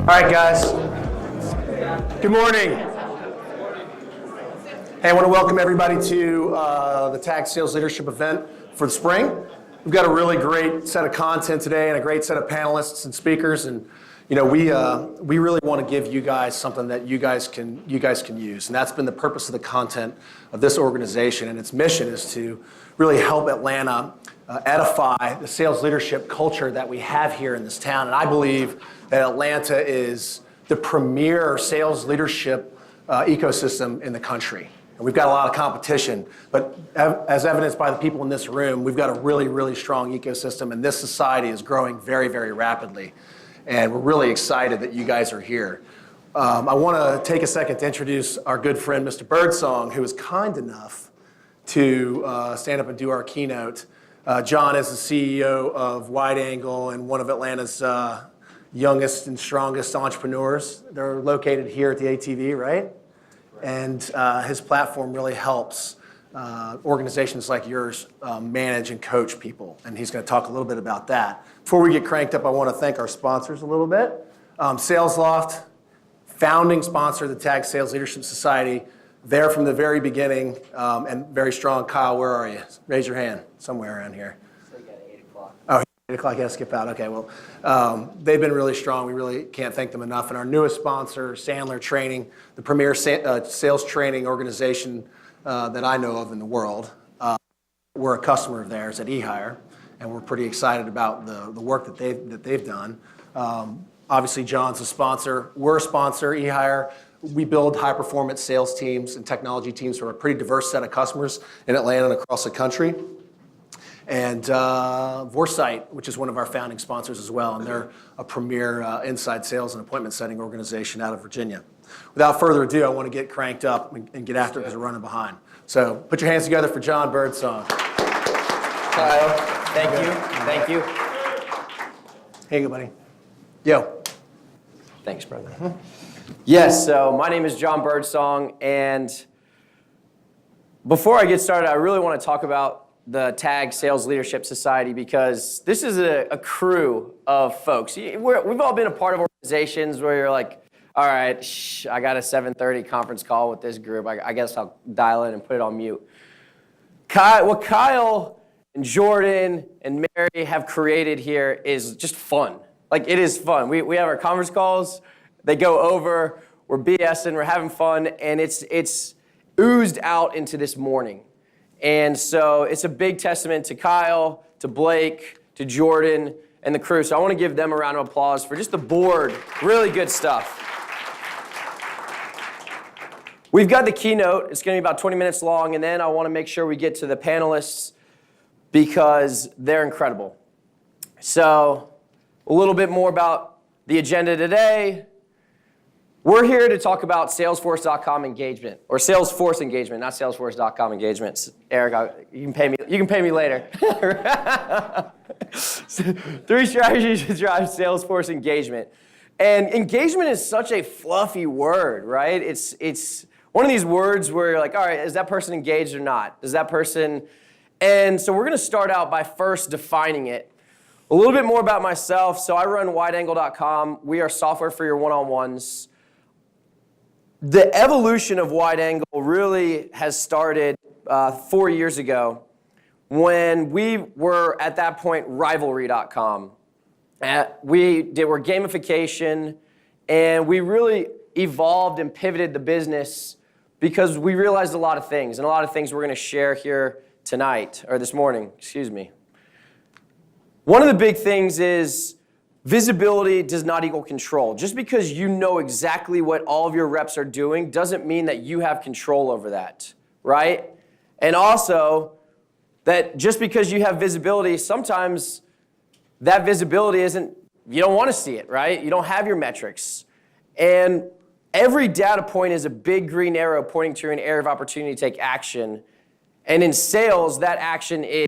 All right, guys. Good morning. Hey, I want to welcome everybody to the TAG Sales Leadership event for the spring. We've got a really great set of content today and a great set of panelists and speakers, and we really want to give you guys something that you guys can use, and that's been the purpose of the content of this organization. And its mission is to really help Atlanta edify the sales leadership culture that we have here in this town. And I believe that Atlanta is the premier sales leadership ecosystem in the country. And we've got a lot of competition, but as evidenced by the people in this room, we've got a really, really strong ecosystem, and this society is growing very, very rapidly. And we're really excited that you guys are here. I want to take a second to introduce our good friend, Mr. Birdsong, who was kind enough to stand up and do our keynote. Jon is the CEO of WideAngle and one of Atlanta's youngest and strongest entrepreneurs. They're located here at the ATV, right? And his platform really helps organizations like yours manage and coach people. And he's going to talk a little bit about that. Before we get cranked up, I want to thank our sponsors a little bit. SalesLoft, founding sponsor of the TAG Sales Leadership Society, there from the very beginning, and very strong. Kyle, where are you? Raise your hand somewhere around here. So you got 8 o'clock. Oh, 8 o'clock, you got to skip out. Okay, well, they've been really strong. We really can't thank them enough. And our newest sponsor, Sandler Training, the premier sales training organization that I know of in the world. We're a customer of theirs at eHire, and we're pretty excited about the work that they've done. Obviously, Jon's a sponsor. We're a sponsor, eHire. We build high-performance sales teams and technology teams for a pretty diverse set of customers in Atlanta and across the country. And Vorsight, which is one of our founding sponsors as well, and they're a premier inside sales and appointment setting organization out of Virginia. Without further ado, I want to get cranked up and get after it because we're running behind. So put your hands together for Jon Birdsong. Kyle, thank you. Hey, good buddy. Yo. Thanks, brother. Yes, so my name is Jon Birdsong, and before I get started, I really want to talk about the TAG Sales Leadership Society because this is a crew of folks. We've all been a part of organizations where you're like, all right, I got a 7:30 conference call with this group. I guess I'll dial in and put it on mute. What Kyle and Jordan and Mary have created here is just fun. Like, it is fun. We have our conference calls. They go over. We're BSing. We're having fun. And it's oozed out into this morning. And so it's a big testament to Kyle, to Blake, to Jordan, and the crew. So I want to give them a round of applause for just the board. Really good stuff. We've got the keynote. It's going to be about 20 minutes long. And then I want to make sure we get to the panelists because they're incredible. So a little bit more about the agenda today. We're here to talk about Salesforce.com engagement, or Salesforce engagement, not Salesforce.com engagements. Eric, you can pay me later. 3 strategies to drive Salesforce engagement. And engagement is such a fluffy word, right? It's one of these words where you're like, all right, is that person engaged or not? Is that person? And so we're going to start out by first defining it. A little bit more about myself. So I run WideAngle.com. We are software for your one-on-ones. The evolution of WideAngle really has started 4 years ago when we were, at that point, Rivalry.com. We're gamification, and we really evolved and pivoted the business because we realized a lot of things, and a lot of things we're going to share here tonight, or this morning, excuse me. One of the big things is visibility does not equal control. Just because you know exactly what all of your reps are doing doesn't mean that you have control over that, right? And also, that just because you have visibility, sometimes that visibility isn't, you don't want to see it, right? You don't have your metrics. And every data point is a big green arrow pointing to an area of opportunity to take action. And in sales, that action is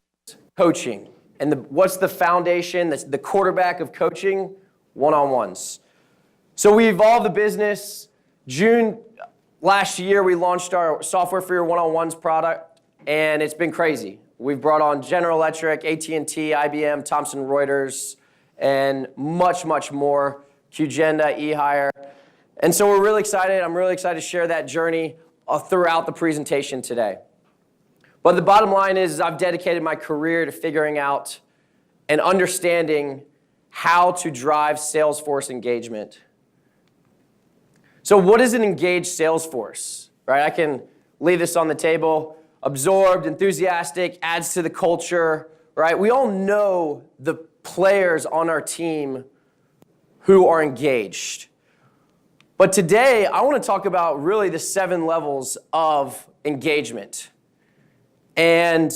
coaching. And what's the foundation, that's the quarterback of coaching? One-on-ones. So we evolved the business. June last year, we launched our Software for Your One-on-Ones product, and it's been crazy. We've brought on General Electric, AT&T, IBM, Thomson Reuters, and much, much more. Qgenda, eHire. And so we're really excited. I'm really excited to share that journey throughout the presentation today. But the bottom line is I've dedicated my career to figuring out and understanding how to drive Salesforce engagement. So what is an engaged Salesforce, right? I can leave this on the table. Absorbed, enthusiastic, adds to the culture, right? We all know the players on our team who are engaged. But today, I want to talk about really the 7 levels of engagement. And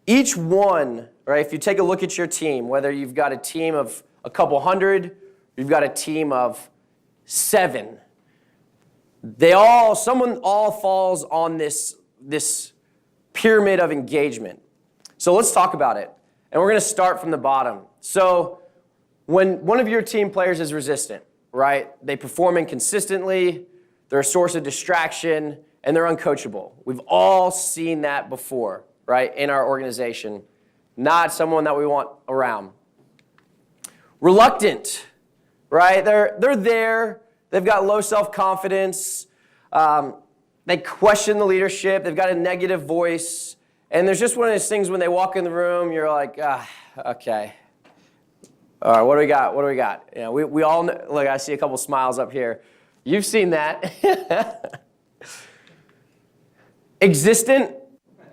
each one, right, if you take a look at your team, whether you've got a team of a couple hundred, you've got a team of 7, someone all falls on this pyramid of engagement. So let's talk about it. And we're going to start from the bottom. So when one of your team players is resistant, right, they perform inconsistently, they're a source of distraction, and they're uncoachable. We've all seen that before, right, in our organization. Not someone that we want around. Reluctant, right? They're there. They've got low self-confidence. They question the leadership. They've got a negative voice. And there's just one of those things when they walk in the room, you're like, okay. All right, what do we got? What do we got? You know, we all know, look, I see a couple smiles up here. You've seen that. Existent,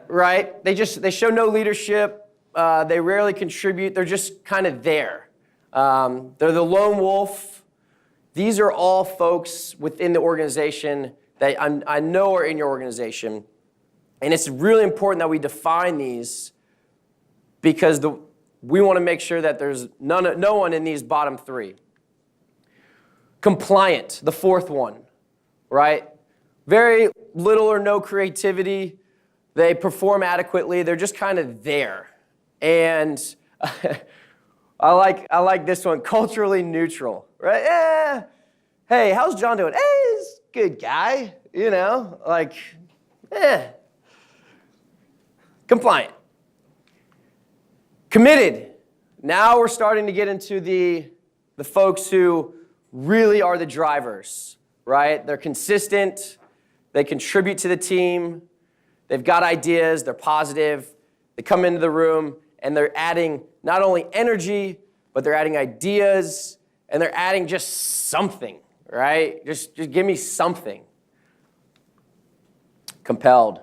right? They show no leadership. They rarely contribute. They're just kind of there. They're the lone wolf. These are all folks within the organization that I know are in your organization. And it's really important that we define these because we want to make sure that there's no one in these bottom 3. Compliant, the 4th one, right? Very little or no creativity. They perform adequately. They're just kind of there. And I like this one, culturally neutral, right? Hey, how's John doing? He's a good guy, you know, like, Compliant. Committed. Now we're starting to get into the folks who really are the drivers, right? They're consistent. They contribute to the team. They've got ideas. They're positive. They come into the room, and they're adding not only energy, but they're adding ideas, and they're adding just something, right? Just give me something. Compelled.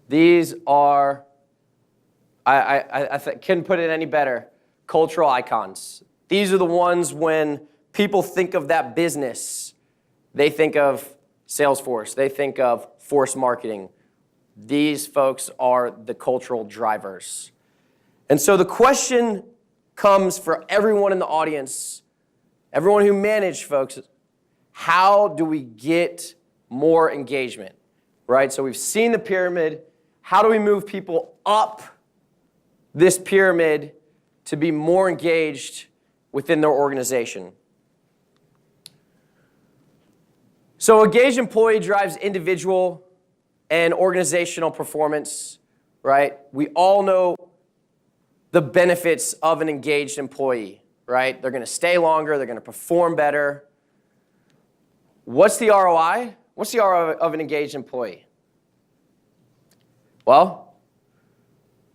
These are, I couldn't put it any better, cultural icons. These are the ones when people think of that business, they think of Salesforce, they think of force marketing. These folks are the cultural drivers. And so the question comes for everyone in the audience, everyone who manage folks, how do we get more engagement, right? So we've seen the pyramid. How do we move people up this pyramid to be more engaged within their organization? So engaged employee drives individual and organizational performance, right? We all know the benefits of an engaged employee, right? They're going to stay longer. They're going to perform better. What's the ROI? What's the ROI of an engaged employee? Well,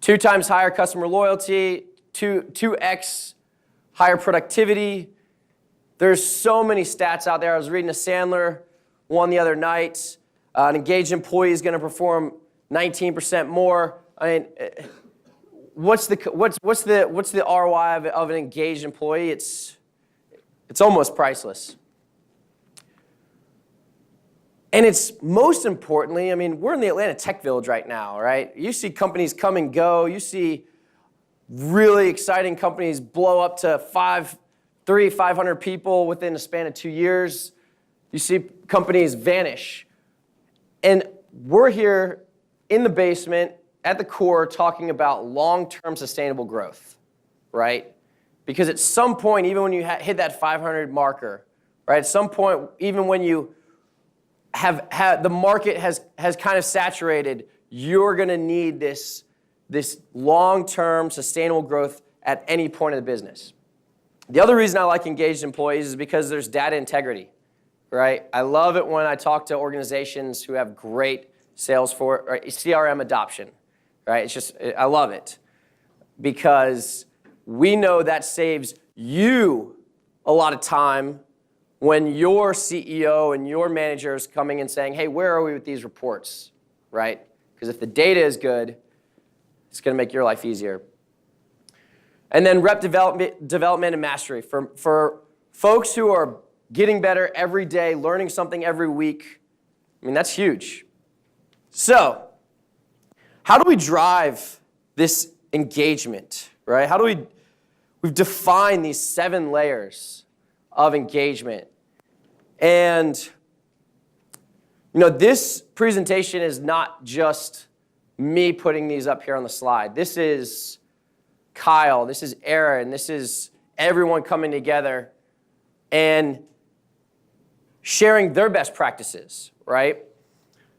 2 times higher customer loyalty, 2x higher productivity. There's so many stats out there. I was reading a Sandler one the other night. An engaged employee is going to perform 19% more. I mean, what's the ROI of an engaged employee? It's almost priceless. And it's most importantly, I mean, we're in the Atlanta Tech Village right now, right? You see companies come and go. You see really exciting companies blow up to 500 people within a span of 2 years. You see companies vanish. And we're here in the basement at the core talking about long-term sustainable growth, right? Because at some point, even when you hit that 500 marker, right? At some point, even when you have the market has kind of saturated, you're going to need this long-term sustainable growth at any point of the business. The other reason I like engaged employees is because there's data integrity, right? I love it when I talk to organizations who have great Salesforce or CRM adoption, right? I love it because we know that saves you a lot of time when your CEO and your manager is coming and saying, hey, where are we with these reports, right? Because if the data is good, it's going to make your life easier. And then rep development and mastery. For folks who are getting better every day, learning something every week, I mean, that's huge. So, how do we drive this engagement, right? We've defined these 7 layers of engagement. And, this presentation is not just me putting these up here on the slide. This is Kyle, this is Aaron, this is everyone coming together and sharing their best practices, right?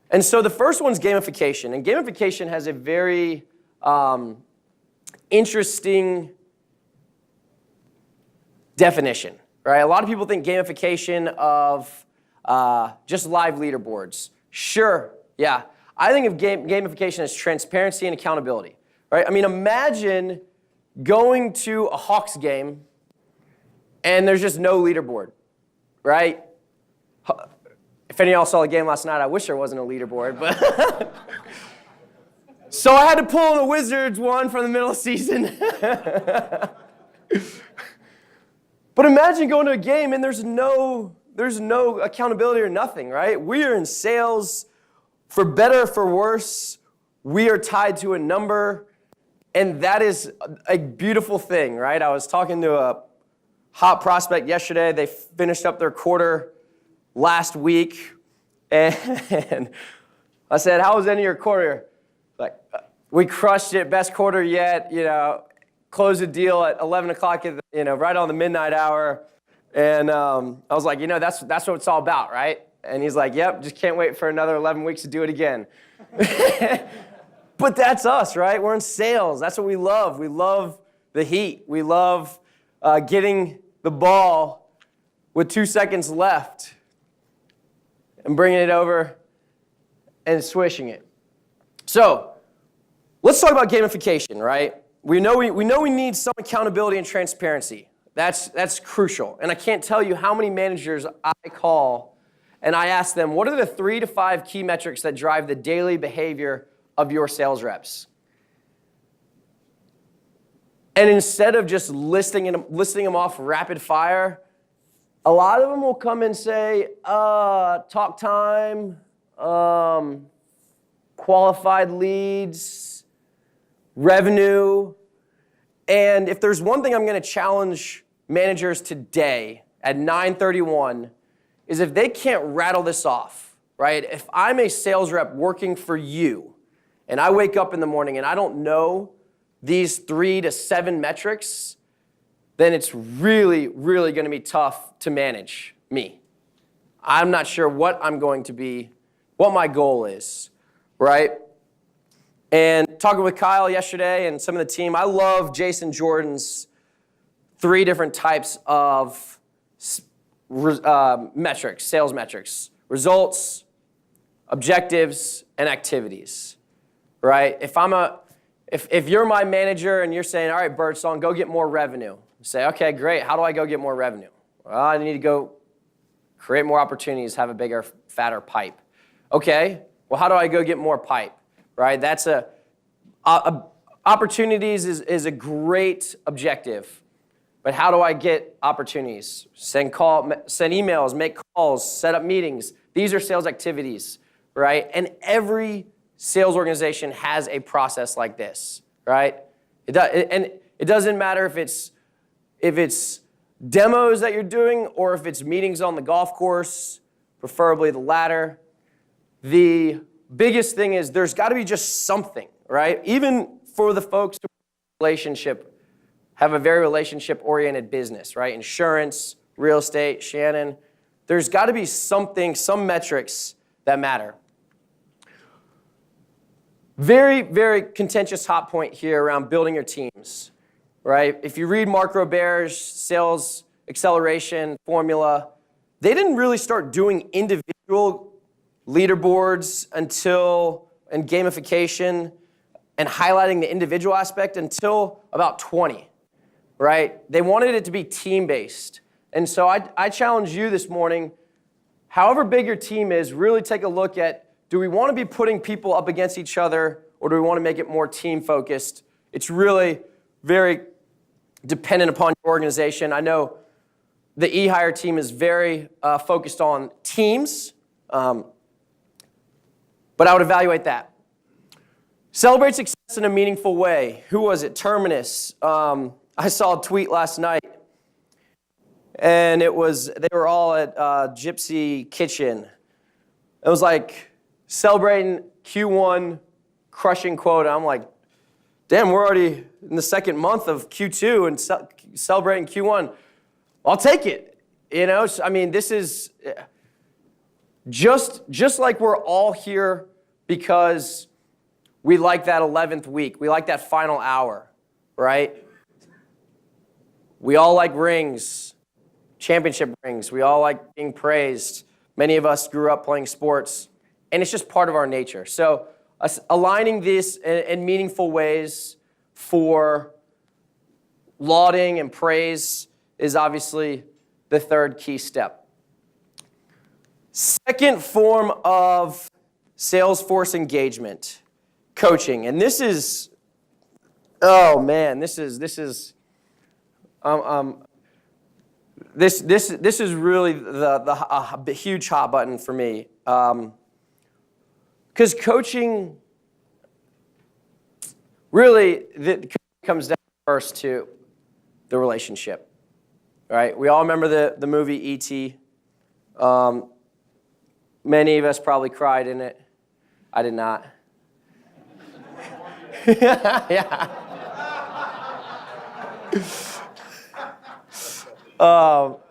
And so the first one's gamification. And gamification has a very interesting definition, right? A lot of people think gamification of just live leaderboards. Sure, yeah. I think of gamification as transparency and accountability, right? I mean, imagine going to a Hawks game and there's just no leaderboard, right? If any of y'all saw the game last night, I wish there wasn't a leaderboard, but so I had to pull in a Wizards one from the middle of the season. But imagine going to a game and there's no accountability or nothing, right? We are in sales, for better or for worse, we are tied to a number, and that is a beautiful thing, right? I was talking to a hot prospect yesterday. They finished up their quarter last week, and I said, how was the end of your quarter? Like, we crushed it, best quarter yet, closed the deal at 11 o'clock, right on the midnight hour. And I was like, that's what it's all about, right? And he's like, yep, just can't wait for another 11 weeks to do it again. But that's us, right? We're in sales. That's what we love. We love the heat. We love getting the ball with 2 seconds left and bringing it over and swishing it. So let's talk about gamification, right? We know we need some accountability and transparency. That's crucial. And I can't tell you how many managers I call and I ask them, what are the 3 to 5 key metrics that drive the daily behavior of your sales reps? And instead of just listing them off rapid fire, a lot of them will come and say, talk time, qualified leads, revenue. And if there's one thing I'm going to challenge managers today at 9:31 is if they can't rattle this off, right? If I'm a sales rep working for you and I wake up in the morning and I don't know these 3 to 7 metrics, then it's really, really going to be tough to manage me. I'm not sure what my goal is, right? And talking with Kyle yesterday and some of the team, I love Jason Jordan's 3 different types of metrics, sales metrics: results, objectives, and activities, right? If you're my manager and you're saying, all right, Birdsong, go get more revenue. Say, okay, great. How do I go get more revenue? Well, I need to go create more opportunities, have a bigger, fatter pipe. Okay, well, how do I go get more pipe, right? That's opportunities is a great objective. But how do I get opportunities? Send emails, make calls, set up meetings. These are sales activities, right? And every sales organization has a process like this, right? And it doesn't matter if it's demos that you're doing or if it's meetings on the golf course, preferably the latter. The biggest thing is there's got to be just something, right? Even for the folks who have a very relationship-oriented business, right? Insurance, real estate, Shannon. There's got to be something, some metrics that matter. Very, very contentious hot point here around building your teams. right? If you read Mark Robert's sales acceleration formula, they didn't really start doing individual leaderboards and gamification and highlighting the individual aspect until about 20, right? They wanted it to be team-based. And so I challenge you this morning, however big your team is, really take a look at, do we want to be putting people up against each other, or do we want to make it more team-focused? It's really very dependent upon your organization. I know the eHire team is very focused on teams, but I would evaluate that. Celebrate success in a meaningful way. Who was it? Terminus. I saw a tweet last night, and they were all at Gypsy Kitchen. It was like celebrating Q1, crushing quota. I'm like, damn, we're already in the second month of Q2 and celebrating Q1. I'll take it. You know, so, I mean, this is just like we're all here because we like that 11th week. We like that final hour, right? We all like rings, championship rings. We all like being praised. Many of us grew up playing sports, and it's just part of our nature. So aligning this in meaningful ways for lauding and praise is obviously the third key step. Second form of Salesforce engagement, coaching. And this is, oh man, this is really the huge hot button for me. Because coaching really comes down first to the relationship. Right? We all remember the movie E.T. Many of us probably cried in it. I did not. Yeah. But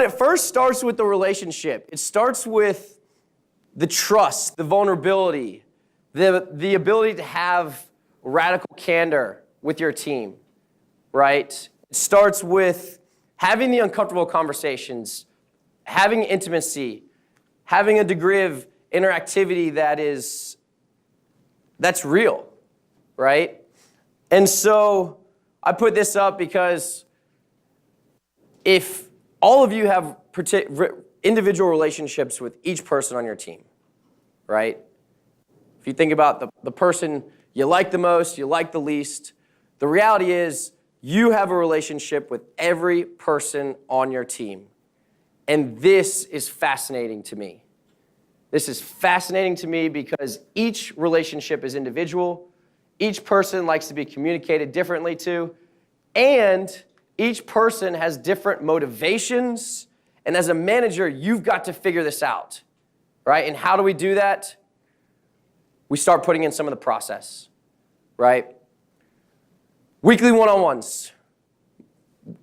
it first starts with the relationship. It starts with the trust, the vulnerability, the ability to have radical candor with your team, right? It starts with having the uncomfortable conversations, having intimacy, having a degree of interactivity that's real, right? And so I put this up because if all of you have individual relationships with each person on your team, right? If you think about the person you like the most, you like the least, the reality is you have a relationship with every person on your team. And this is fascinating to me. This is fascinating to me because each relationship is individual. Each person likes to be communicated differently to. And each person has different motivations. And as a manager, you've got to figure this out, right? And how do we do that? We start putting in some of the process, right? Weekly one-on-ones.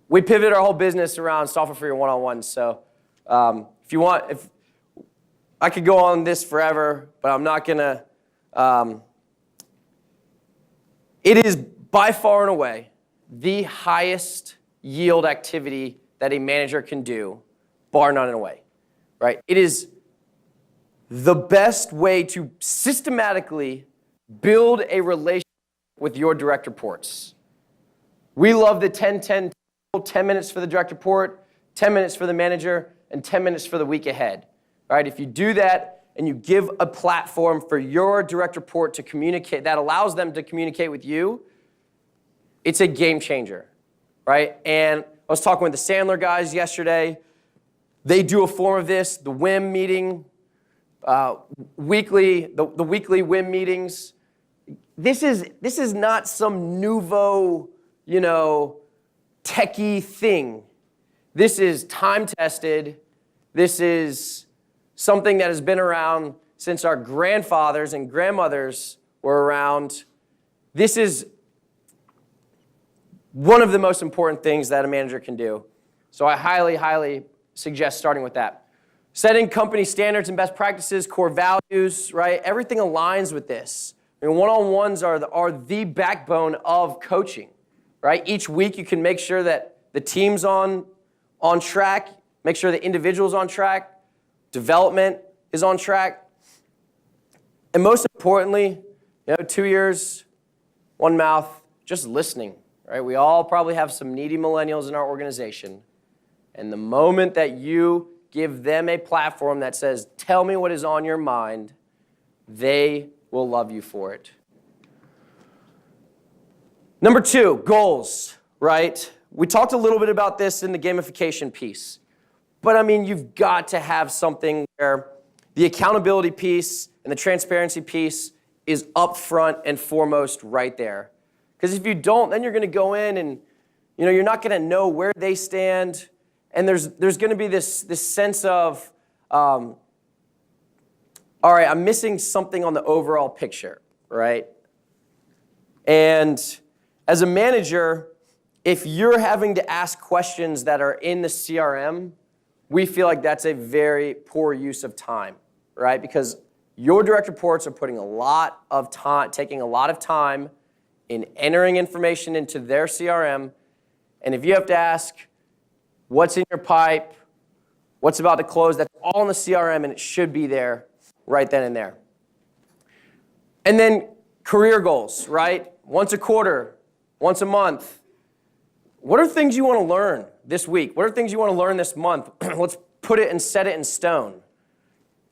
We pivot our whole business around software for your one-on-ones. So if I could go on this forever, but I'm not gonna. It is by far and away the highest yield activity that a manager can do, bar none and away, right? It is the best way to systematically build a relationship with your direct reports. We love the 10-10, 10 minutes for the direct report, 10 minutes for the manager, and 10 minutes for the week ahead. Right? If you do that and you give a platform for your direct report to communicate, that allows them to communicate with you, it's a game changer, right? And I was talking with the Sandler guys yesterday. They do a form of this, the WIM meeting, the weekly WIM meetings. This is not some nouveau, techie thing. This is time-tested. This is something that has been around since our grandfathers and grandmothers were around. This is one of the most important things that a manager can do. So I highly, highly suggest starting with that. Setting company standards and best practices, core values, right? Everything aligns with this. And one-on-ones are the backbone of coaching, right? Each week you can make sure that the team's on track, make sure the individual's on track, development is on track. And most importantly, 2 ears, one mouth, just listening, right? We all probably have some needy millennials in our organization. And the moment that you give them a platform that says, tell me what is on your mind, they will love you for it. Number 2, goals, right? We talked a little bit about this in the gamification piece. But I mean, you've got to have something where the accountability piece and the transparency piece is up front and foremost right there. Because if you don't, then you're going to go in and you're not going to know where they stand. And there's going to be this sense of, all right, I'm missing something on the overall picture, right? And as a manager, if you're having to ask questions that are in the CRM, we feel like that's a very poor use of time, right? Because your direct reports are putting a lot of time, taking a lot of time in entering information into their CRM. And if you have to ask what's in your pipe, what's about to close, that's all in the CRM, and it should be there right then and there. And then career goals, right? Once a quarter, once a month. What are things you want to learn this week? What are things you want to learn this month? Let's put it and set it in stone,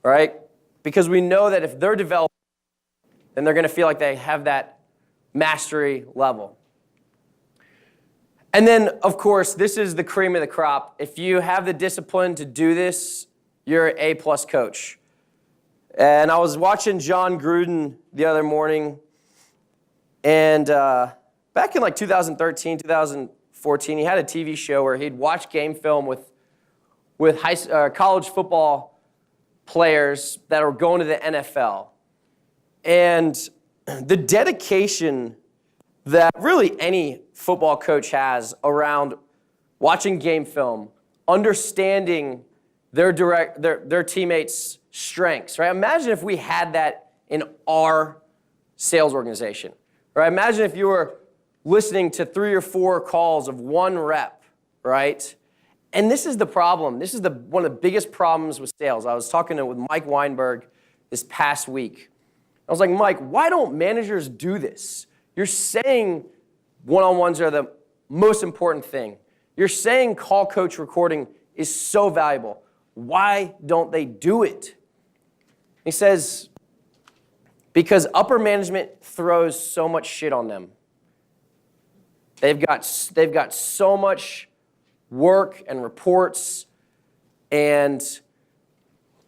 right? Because we know that if they're developing, then they're going to feel like they have that mastery level. And then, of course, this is the cream of the crop. If you have the discipline to do this, you're an A-plus coach. And I was watching Jon Gruden the other morning, and back in like 2013, 2014, he had a TV show where he'd watch game film with college football players that are going to the NFL. And the dedication that really any football coach has around watching game film, understanding their teammates' strengths, right? Imagine if we had that in our sales organization, right? Imagine if you were listening to 3 or 4 calls of one rep, right? And this is the problem. This is one of the biggest problems with sales. I was talking with Mike Weinberg this past week. I was like, Mike, why don't managers do this? You're saying one-on-ones are the most important thing. You're saying call coach recording is so valuable. Why don't they do it? He says, because upper management throws so much shit on them. They've got so much work and reports and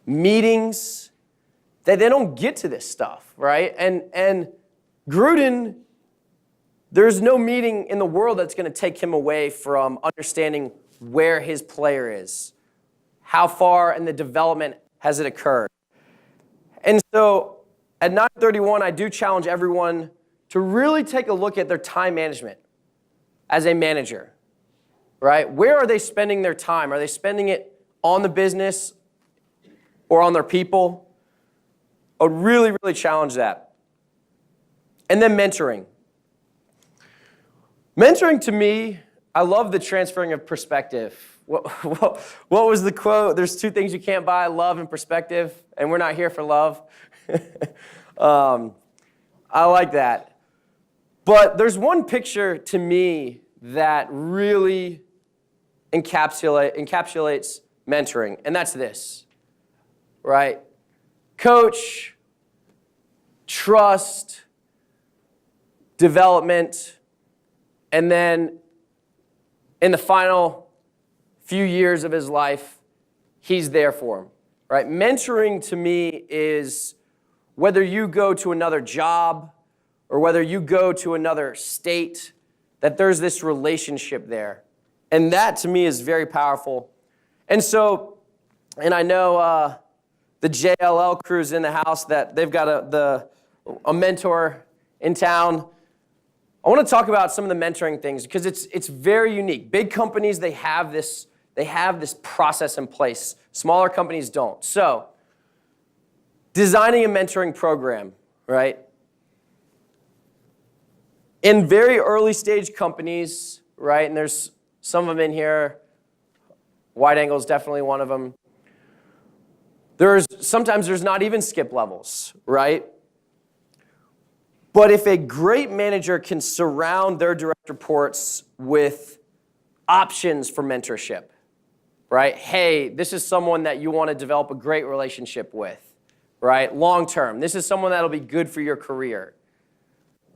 meetings that they don't get to this stuff, right? And Gruden, there's no meeting in the world that's going to take him away from understanding where his player is. How far in the development has it occurred? And so at 9:31, I do challenge everyone to really take a look at their time management as a manager, right? Where are they spending their time? Are they spending it on the business or on their people? I would really, really challenge that. And then mentoring. Mentoring to me, I love the transferring of perspective. What was the quote? There's 2 things you can't buy, love and perspective, and we're not here for love. I like that. But there's one picture to me that really encapsulates mentoring, and that's this, right? Coach, trust, development, and then in the final few years of his life, he's there for him, right? Mentoring to me is whether you go to another job or whether you go to another state, that there's this relationship there. And that to me is very powerful. And so, and I know the JLL crew's in the house, that they've got a mentor in town. I want to talk about some of the mentoring things because it's very unique. Big companies, they have this process in place. Smaller companies don't. So, designing a mentoring program, right? In very early stage companies, right, and there's some of them in here, WideAngle is definitely one of them. Sometimes there's not even skip levels, right? But if a great manager can surround their direct reports with options for mentorship, right? Hey, this is someone that you want to develop a great relationship with, right? Long term. This is someone that'll be good for your career,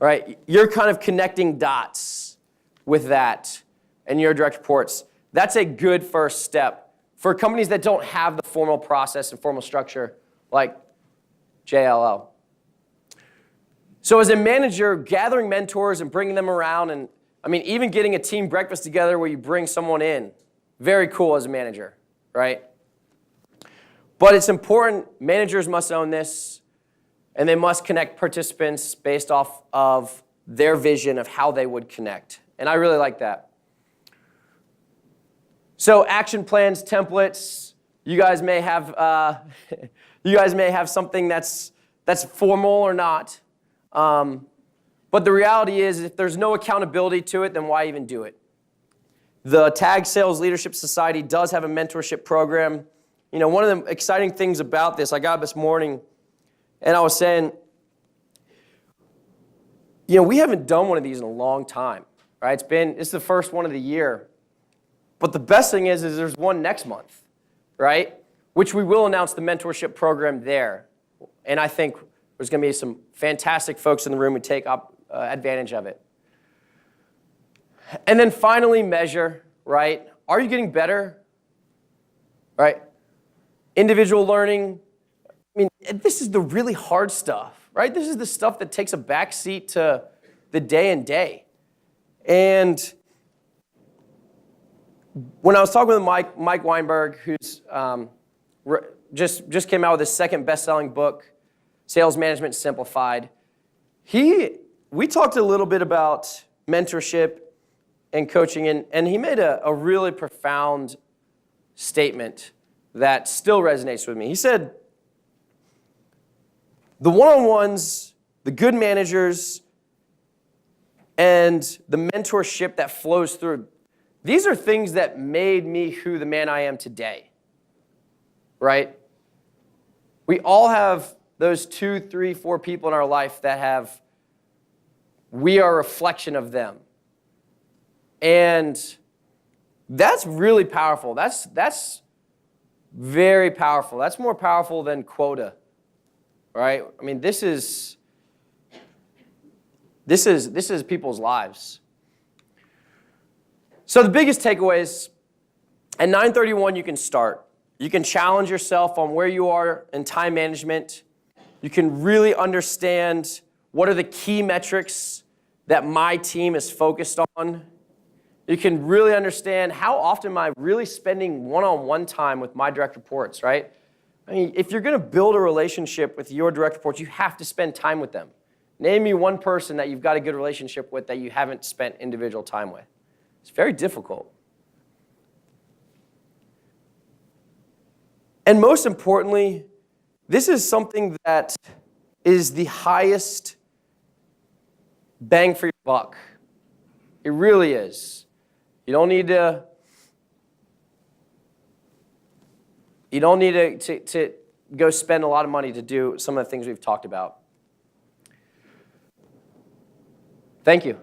right? You're kind of connecting dots with that and your direct reports. That's a good first step for companies that don't have the formal process and formal structure like JLL. So as a manager, gathering mentors and bringing them around, and even getting a team breakfast together where you bring someone in, very cool as a manager, right? But it's important, managers must own this, and they must connect participants based off of their vision of how they would connect. And I really like that. So action plans, templates, you guys may have something that's formal or not. But the reality is, if there's no accountability to it, then why even do it? The Tag Sales Leadership Society does have a mentorship program. One of the exciting things about this, I got this morning, and I was saying, we haven't done one of these in a long time, right? It's the first one of the year. But the best thing is there's one next month, right? Which we will announce the mentorship program there. And I think there's going to be some fantastic folks in the room who take advantage of it. And then finally, measure, right? Are you getting better, right? Individual learning. This is the really hard stuff, right? This is the stuff that takes a backseat to the day and day. And when I was talking with Mike Weinberg, who's just came out with his second best-selling book, Sales Management Simplified, we talked a little bit about mentorship and coaching, and he made a really profound statement that still resonates with me. He said, the one-on-ones, the good managers, and the mentorship that flows through, these are things that made me who the man I am today, right? We all have those 2, 3, 4 people in our life that we are a reflection of them. And that's really powerful. That's very powerful. That's more powerful than quota, right? This is people's lives. So the biggest takeaways, at 9:31 you can start. You can challenge yourself on where you are in time management. You can really understand what are the key metrics that my team is focused on. You can really understand how often am I really spending one-on-one time with my direct reports, right? If you're going to build a relationship with your direct reports, you have to spend time with them. Name me one person that you've got a good relationship with that you haven't spent individual time with. It's very difficult. And most importantly, this is something that is the highest bang for your buck. It really is. You don't need to go spend a lot of money to do some of the things we've talked about. Thank you.